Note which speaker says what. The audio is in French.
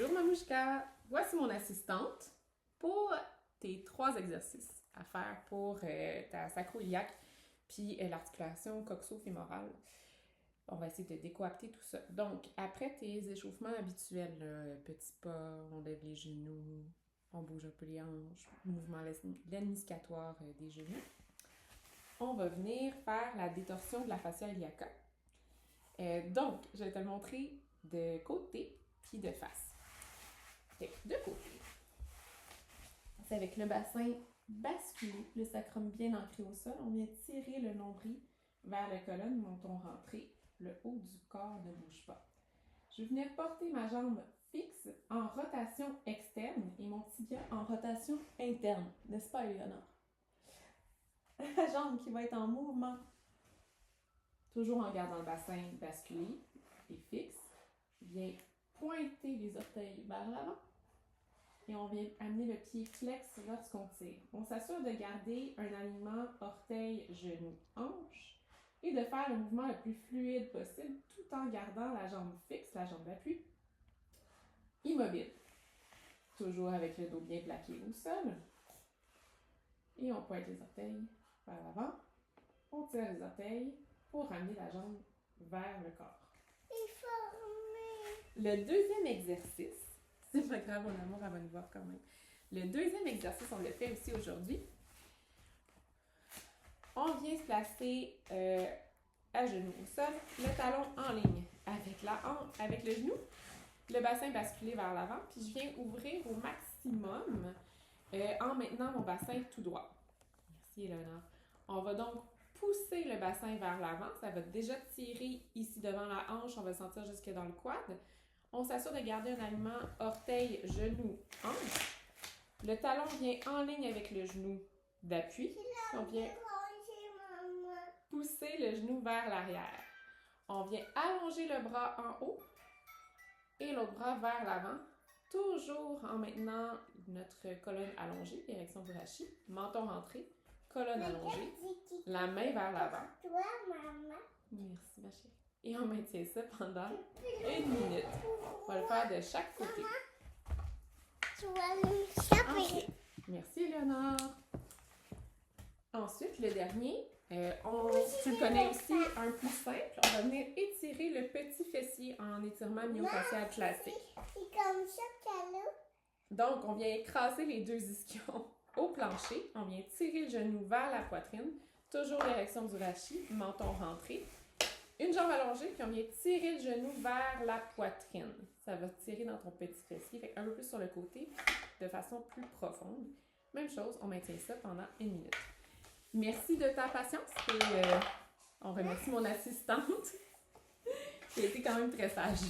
Speaker 1: Bonjour Mamouchka, voici mon assistante pour tes 3 exercices à faire pour ta sacro-iliaque puis l'articulation coxo-fémorale. On va essayer de décoapter tout ça. Donc, après tes échauffements habituels, là, petits pas, on lève les genoux, on bouge un peu les hanches, mouvement lemniscatoire des genoux, on va venir faire la détorsion de la fascia iliaca. Donc, je vais te le montrer de côté puis de face. De côté. C'est avec le bassin basculé, le sacrum bien ancré au sol. On vient tirer le nombril vers la colonne, menton rentré. Le haut du corps ne bouge pas. Je vais venir porter ma jambe fixe en rotation externe et mon tibia en rotation interne. N'est-ce pas, Eleonore? La jambe qui va être en mouvement. Toujours en gardant le bassin basculé et fixe. Vient pointer les orteils vers l'avant. Et on vient amener le pied flex lorsqu'on tire. On s'assure de garder un alignement orteil, genou, hanche et de faire le mouvement le plus fluide possible tout en gardant la jambe fixe, la jambe d'appui, immobile. Toujours avec le dos bien plaqué au sol. Et on pointe les orteils vers l'avant. On tire les orteils pour ramener la jambe vers le corps. Le deuxième exercice, c'est pas grave, mon amour, elle va nous voir quand même. Le deuxième exercice, on le fait aussi aujourd'hui. On vient se placer à genoux au sol, le talon en ligne avec le genou, le bassin basculé vers l'avant, puis je viens ouvrir au maximum en maintenant mon bassin tout droit. Merci, Eleonore. On va donc pousser le bassin vers l'avant. Ça va déjà tirer ici devant la hanche. On va sentir jusque dans le quad. On s'assure de garder un alignement orteil, genou, hanche. Le talon vient en ligne avec le genou d'appui. On vient pousser le genou vers l'arrière. On vient allonger le bras en haut et l'autre bras vers l'avant. Toujours en maintenant notre colonne allongée, érection du rachis, menton rentré, colonne allongée, la main vers l'avant. Merci ma chérie. Et on maintient ça pendant 1 minute. On va le faire de chaque côté. Ensuite, merci Eleonore. Ensuite, le dernier, tu le connais aussi, un plus simple. On va venir étirer le petit fessier en étirement myofascial classique.
Speaker 2: C'est comme ça qu'elle a.
Speaker 1: Donc, on vient écraser les 2 ischions au plancher. On vient tirer le genou vers la poitrine. Toujours l'érection du rachis, menton rentré. Une jambe allongée, puis on vient tirer le genou vers la poitrine. Ça va tirer dans ton petit fessier, fait un peu plus sur le côté, de façon plus profonde. Même chose, on maintient ça pendant 1 minute. Merci de ta patience et on remercie mon assistante qui a été quand même très sage.